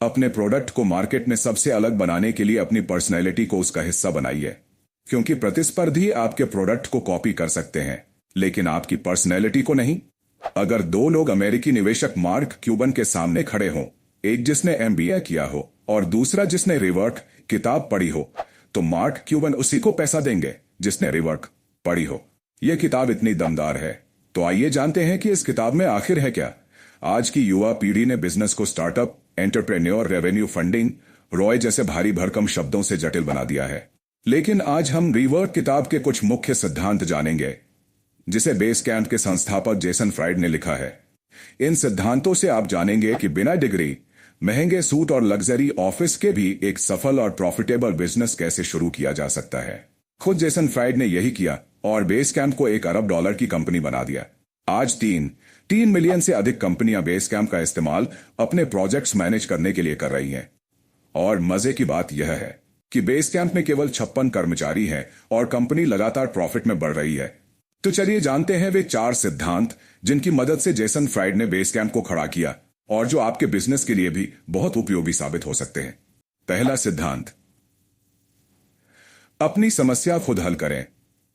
अपने प्रोडक्ट को मार्केट में सबसे अलग बनाने के लिए अपनी पर्सनैलिटी को उसका हिस्सा बनाइए, क्योंकि प्रतिस्पर्धी आपके प्रोडक्ट को कॉपी कर सकते हैं लेकिन आपकी पर्सनैलिटी को नहीं। अगर दो लोग अमेरिकी निवेशक मार्क क्यूबन के सामने खड़े हों, एक जिसने एमबीए किया हो और दूसरा जिसने रिवर्क किताब पढ़ी हो, तो मार्क क्यूबन उसी को पैसा देंगे जिसने रिवर्क पढ़ी हो। यह किताब इतनी दमदार है, तो आइए जानते हैं कि इस किताब में आखिर है क्या। आज की युवा पीढ़ी ने बिजनेस को startup, entrepreneur, revenue, funding, Roy जैसे भारी भरकम शब्दों से जटिल बना दिया है। लेकिन आज हम रिवर्क किताब के कुछ मुख्य सिद्धांत जानेंगे जिसे बेस कैंप के संस्थापक जेसन फ्राइड ने लिखा है। इन सिद्धांतों से आप जानेंगे कि बिना डिग्री, महंगे सूट और लग्जरी ऑफिस के भी एक सफल और प्रॉफिटेबल बिजनेस कैसे शुरू किया जा सकता है। खुद जेसन फ्राइड ने यही किया और बेस कैंप को $1 अरब की कंपनी बना दिया। आज 3 मिलियन से अधिक कंपनियां बेस कैंप का इस्तेमाल अपने प्रोजेक्ट्स मैनेज करने के लिए कर रही हैं। और मजे की बात यह है कि बेस कैंप में केवल 56 कर्मचारी हैं और कंपनी लगातार प्रॉफिट में बढ़ रही है। तो चलिए जानते हैं वे 4 सिद्धांत जिनकी मदद से जेसन फ्राइड ने बेस कैंप को खड़ा किया और जो आपके बिजनेस के लिए भी बहुत उपयोगी साबित हो सकते हैं। पहला सिद्धांत, अपनी समस्या खुद हल करें।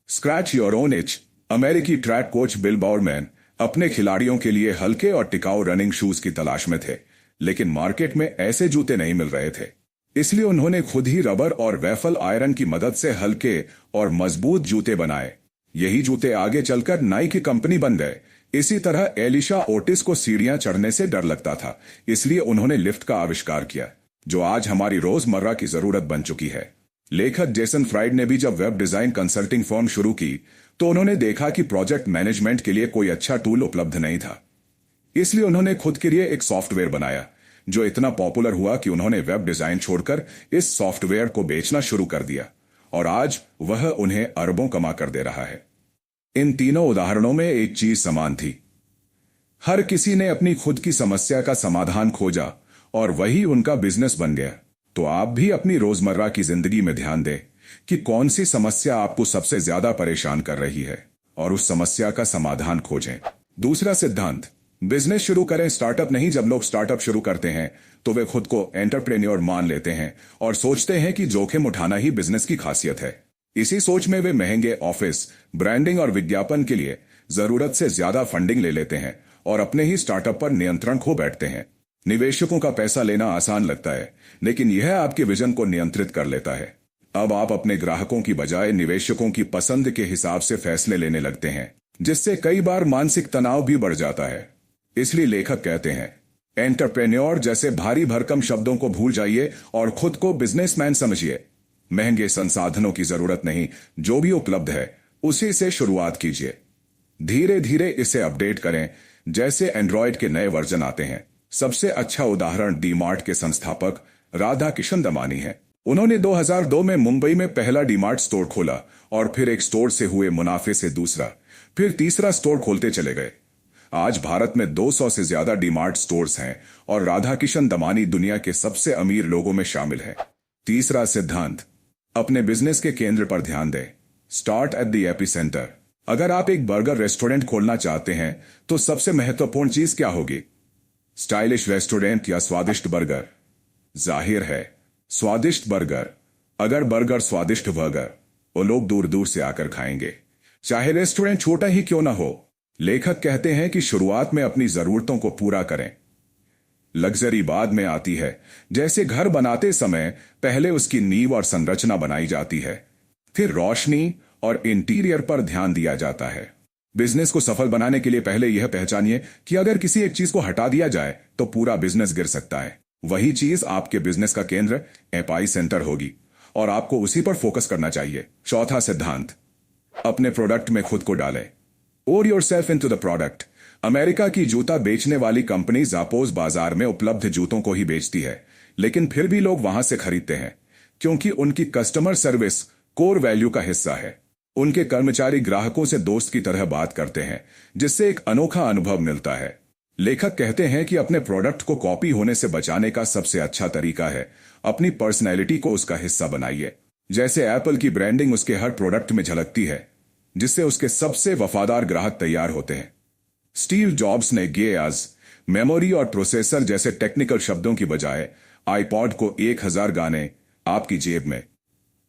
Scratch your own etch. अमेरिकी ट्रैक कोच बिल बाउरमैन अपने खिलाड़ियों के लिए हल्के और टिकाऊ रनिंग शूज की तलाश में थे, लेकिन मार्केट में ऐसे जूते नहीं मिल रहे थे। इसलिए उन्होंने खुद ही रबर और वेफल आयरन की मदद से हल्के और मजबूत जूते बनाए। यही जूते आगे चलकर नाइकी की कंपनी बन गए। इसी तरह एलिशा ओटिस को सीढ़ियां चढ़ने से डर लगता था, इसलिए उन्होंने लिफ्ट का आविष्कार किया, जो आज हमारी रोजमर्रा की जरूरत बन चुकी है। लेखक जेसन फ्राइड ने भी जब वेब डिजाइन कंसल्टिंग फर्म शुरू की तो उन्होंने देखा कि प्रोजेक्ट मैनेजमेंट के लिए कोई अच्छा टूल उपलब्ध नहीं था। इसलिए उन्होंने खुद के लिए एक सॉफ्टवेयर बनाया जो इतना पॉपुलर हुआ कि उन्होंने वेब डिजाइन छोड़कर इस सॉफ्टवेयर को बेचना शुरू कर दिया और आज वह उन्हें अरबों कमा कर दे रहा है। इन तीनों उदाहरणों में एक चीज समान थी, हर किसी ने अपनी खुद की समस्या का समाधान खोजा और वही उनका बिजनेस बन गया। तो आप भी अपनी रोजमर्रा की जिंदगी में ध्यान दें कि कौन सी समस्या आपको सबसे ज्यादा परेशान कर रही है और उस समस्या का समाधान खोजें। दूसरा सिद्धांत, बिजनेस शुरू करें, स्टार्टअप नहीं। जब लोग स्टार्टअप शुरू करते हैं तो वे खुद को एंटरप्रेन्योर मान लेते हैं और सोचते हैं कि जोखिम उठाना ही बिजनेस की खासियत है। इसी सोच में वे महंगे ऑफिस, ब्रांडिंग और विज्ञापन के लिए जरूरत से ज्यादा फंडिंग ले लेते हैं और अपने ही स्टार्टअप पर नियंत्रण खो बैठते हैं। निवेशकों का पैसा लेना आसान लगता है, लेकिन यह आपके विजन को नियंत्रित कर लेता है। अब आप अपने ग्राहकों की बजाय निवेशकों की पसंद के हिसाब से फैसले लेने लगते हैं, जिससे कई बार मानसिक तनाव भी बढ़ जाता है। इसलिए लेखक कहते हैं, एंटरप्रेन्योर जैसे भारी भरकम शब्दों को भूल जाइए और खुद को बिजनेसमैन समझिए। महंगे संसाधनों की जरूरत नहीं, जो भी उपलब्ध है उसी से शुरुआत कीजिए। धीरे धीरे इसे अपडेट करें जैसे एंड्रॉयड के नए वर्जन आते हैं। सबसे अच्छा उदाहरण डीमार्ट के संस्थापक राधा किशन दमानी है। उन्होंने 2002 में मुंबई में पहला डीमार्ट स्टोर खोला और फिर एक स्टोर से हुए मुनाफे से दूसरा, फिर तीसरा स्टोर खोलते चले गए। आज भारत में 200 से ज्यादा डीमार्ट स्टोर्स हैं और राधा किशन दमानी दुनिया के सबसे अमीर लोगों में शामिल है। तीसरा सिद्धांत, अपने बिजनेस के केंद्र पर ध्यान दें। Start at the epicentre. अगर आप एक बर्गर रेस्टोरेंट खोलना चाहते हैं तो सबसे महत्वपूर्ण चीज क्या होगी? स्टाइलिश रेस्टोरेंट या स्वादिष्ट बर्गर? जाहिर है, स्वादिष्ट बर्गर। अगर बर्गर स्वादिष्ट बर्गर, वो लोग दूर दूर से आकर खाएंगे, चाहे रेस्टोरेंट छोटा ही क्यों ना हो। लेखक कहते हैं कि शुरुआत में अपनी जरूरतों को पूरा करें, लग्जरी बाद में आती है। जैसे घर बनाते समय पहले उसकी नींव और संरचना बनाई जाती है, फिर रोशनी और इंटीरियर पर ध्यान दिया जाता है। बिजनेस को सफल बनाने के लिए पहले यह पहचानिए कि अगर किसी एक चीज को हटा दिया जाए तो पूरा बिजनेस गिर सकता है। वही चीज आपके बिजनेस का केंद्र, एपाई सेंटर होगी और आपको उसी पर फोकस करना चाहिए। चौथा सिद्धांत, अपने प्रोडक्ट में खुद को डालें। Or yourself into the product. America की जूता बेचने वाली कंपनी जापोज बाजार में उपलब्ध जूतों को ही बेचती है, लेकिन फिर भी लोग वहां से खरीदते हैं क्योंकि उनकी कस्टमर सर्विस कोर वैल्यू का हिस्सा है। उनके कर्मचारी ग्राहकों से दोस्त की तरह बात करते हैं, जिससे एक अनोखा अनुभव मिलता है। लेखक कहते हैं कि अपने प्रोडक्ट को कॉपी होने से बचाने का सबसे अच्छा तरीका है अपनी पर्सनैलिटी को उसका हिस्सा बनाइए। जैसे एप्पल की ब्रांडिंग उसके हर प्रोडक्ट में झलकती है, जिससे उसके सबसे वफादार ग्राहक तैयार होते हैं। स्टीव जॉब्स ने गेआज, मेमोरी और प्रोसेसर जैसे टेक्निकल शब्दों की बजाय आईपॉड को 1000 गाने आपकी जेब में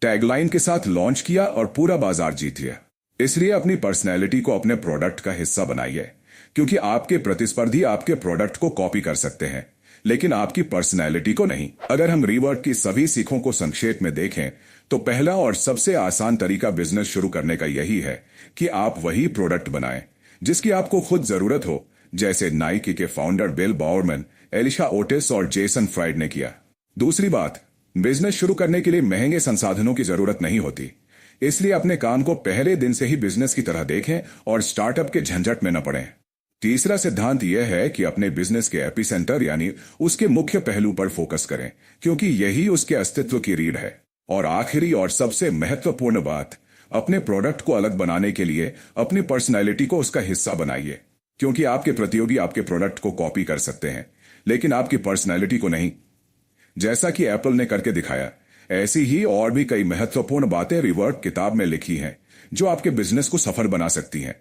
टैगलाइन के साथ लॉन्च किया और पूरा बाजार जीत लिया। इसलिए अपनी पर्सनैलिटी को अपने प्रोडक्ट का हिस्सा बनाइए, क्योंकि आपके प्रतिस्पर्धी आपके प्रोडक्ट को कॉपी कर सकते हैं लेकिन आपकी पर्सनैलिटी को नहीं। अगर हम रीवर्क की सभी सीखों को संक्षेप में देखें तो पहला और सबसे आसान तरीका बिजनेस शुरू करने का यही है कि आप वही प्रोडक्ट बनाएं जिसकी आपको खुद जरूरत हो, जैसे नाइकी के फाउंडर बिल बाउरमैन, एलिशा ओटिस और जेसन फ्राइड ने किया। दूसरी बात, बिजनेस शुरू करने के लिए महंगे संसाधनों की जरूरत नहीं होती, इसलिए अपने काम को पहले दिन से ही बिजनेस की तरह देखें और स्टार्टअप के झंझट में न पड़ें। तीसरा सिद्धांत यह है कि अपने बिजनेस के एपिसेंटर यानी उसके मुख्य पहलू पर फोकस करें, क्योंकि यही उसके अस्तित्व की रीढ़ है। और आखिरी और सबसे महत्वपूर्ण बात, अपने प्रोडक्ट को अलग बनाने के लिए अपनी पर्सनैलिटी को उसका हिस्सा बनाइए, क्योंकि आपके प्रतियोगी आपके प्रोडक्ट को कॉपी कर सकते हैं लेकिन आपकी पर्सनैलिटी को नहीं। जैसा कि एप्पल ने करके दिखाया, ऐसी ही और भी कई महत्वपूर्ण बातें रिवर्क किताब में लिखी हैं जो आपके बिजनेस को सफल बना सकती हैं।